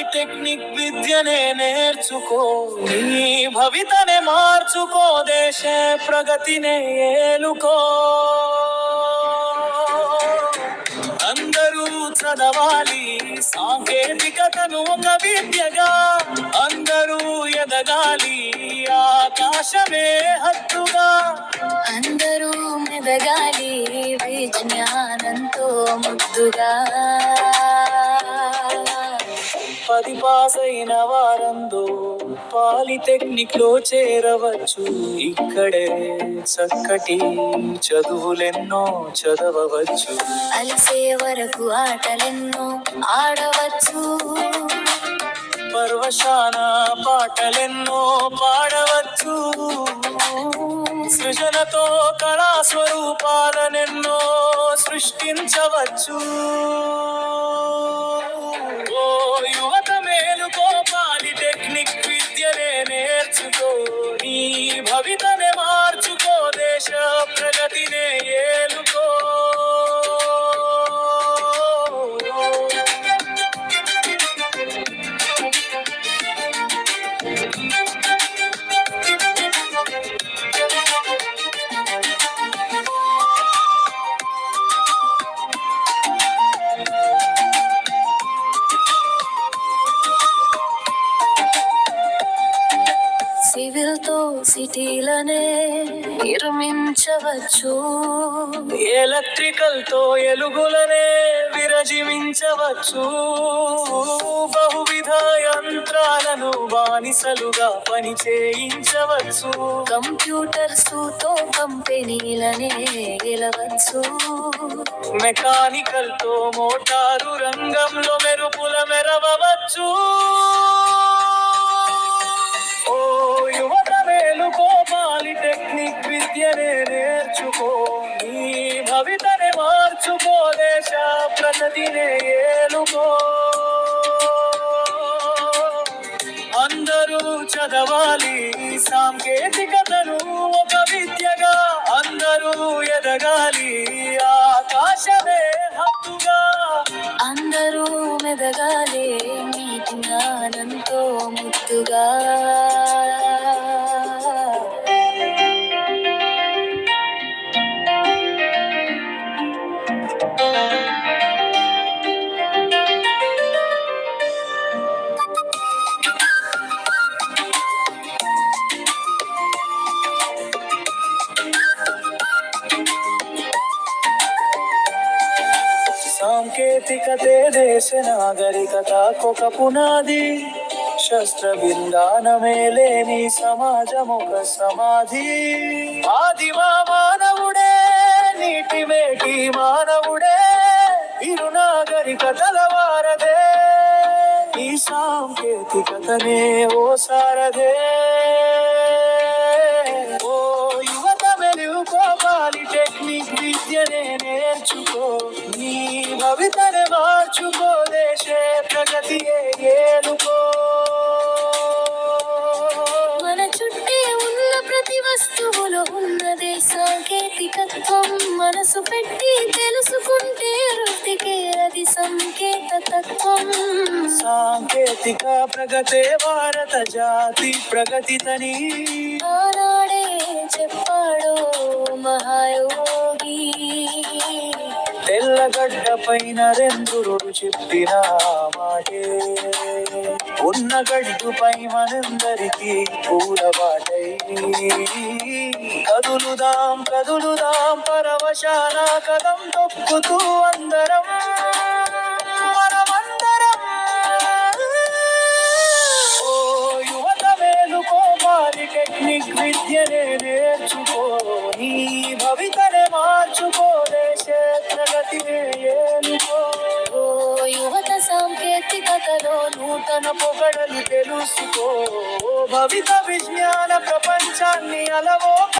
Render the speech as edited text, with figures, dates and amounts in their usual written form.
Polytechnic విద్యనే నేర్చుకో, నీ భవితనే మార్చుకో, దేశ ప్రగతినే ఏలుకో. అందరూ చదవాలి సాంకేతికతను ఒక విద్యగా, అందరూ ఎదగాలి ఆకాశమే హద్దుగా. అందరూ మెదగాలి విజ్ఞానంతో ముద్దుగా. 10 పాస్ అయిన వారందో పాలిటెక్నిక్ లో చేరవచ్చు. ఇక్కడే చక్కటి చదువులెన్నో చదవవచ్చు. అలిసే వరకు ఆటలెన్నో ఆడవచ్చు. పర్వశాన పాటలెన్నో పాడవచ్చు. సృజనతో కళా స్వరూపాలనెన్నో సృష్టించవచ్చు. ఓ యువత మేలుకో, పాలిటెక్నిక్ విద్యనే నేర్చుకో, నీ భవితనే మార్చుకో, దేశ ప్రగతినే ఏలుకో. సివిల్ తో సిటీలనే నిర్మించవచ్చు. ఎలక్ట్రికల్ తో ఎలుగులనే విరజిమించవచ్చు. బహువిధ యంత్రాలను బానిసలుగా పని చేయించవచ్చు. కంప్యూటర్స్ తో కంపెనీలనే గెలవచ్చు. మెకానికల్ తో మోటారు రంగంలో మెరుపుల మెరవవచ్చు. ఓ యువత మేలుకో, పాలిటెక్నిక్ విద్యనే నేర్చుకో, నీ భవితనే మార్చుకో, దేశ ప్రగతినే ఏలుకో. అందరూ చదవాలి సాంకేతికతను ఒక విద్యగా, అందరూ ఎదగాలి ఆకాశమే హద్దుగా. అందరూ మెదగాలి నీ జ్ఞానంతో ముద్దుగా. సాంకేతికతే దేశ నాగరికతకొక పునాది. శస్త్ర విందానమే లేని సమాజమొక సమాధి. ఆదిమ మానవుడే నీటి మేటి మానవుడే, ఇరు నాగరికతల వారదే, ఈ సాంకేతికతనే ఓ సారథే. ఓ యువత మెలుకో, పాలిటెక్నిక్ విద్యనే నేర్చుకో, నీ భవితనే మార్చుకో, దేశ ప్రగతియే ఏలుకో. మన చుట్టే ఉన్న ప్రతి వస్తువులో ఉన్నదే సాంకేతికత్వం. మనసు పెట్టి తెలుసుకుంటే వృత్తికే అది సంకేతత్వం. సాంకేతిక ప్రగతే భారత జాతి ప్రగతితని ఆనాడే చెప్పాడో మహాయోగి. తెల్లగడ్డపై నరేంద్రుడు చెప్పిన మాటే, ఉన్న గడ్డుపై మనందరికీ పూలబాటై. కదులుదాం కదులుదాం పరవశాన కదం తొక్కుతూ అందరం మనమందరం. ఓ యువత మేలుకో, పాలిటెక్నిక్ విద్యనే నేర్చుకో, నీ భవితనే మార్చుకో, దేశ ప్రగతినే ఏలుకో. ఓ యువత సాంకేతికతలో నూతన పొగడలు తెలుసుకో, భవిత విజ్ఞాన ప్రపంచాన్ని అలవో.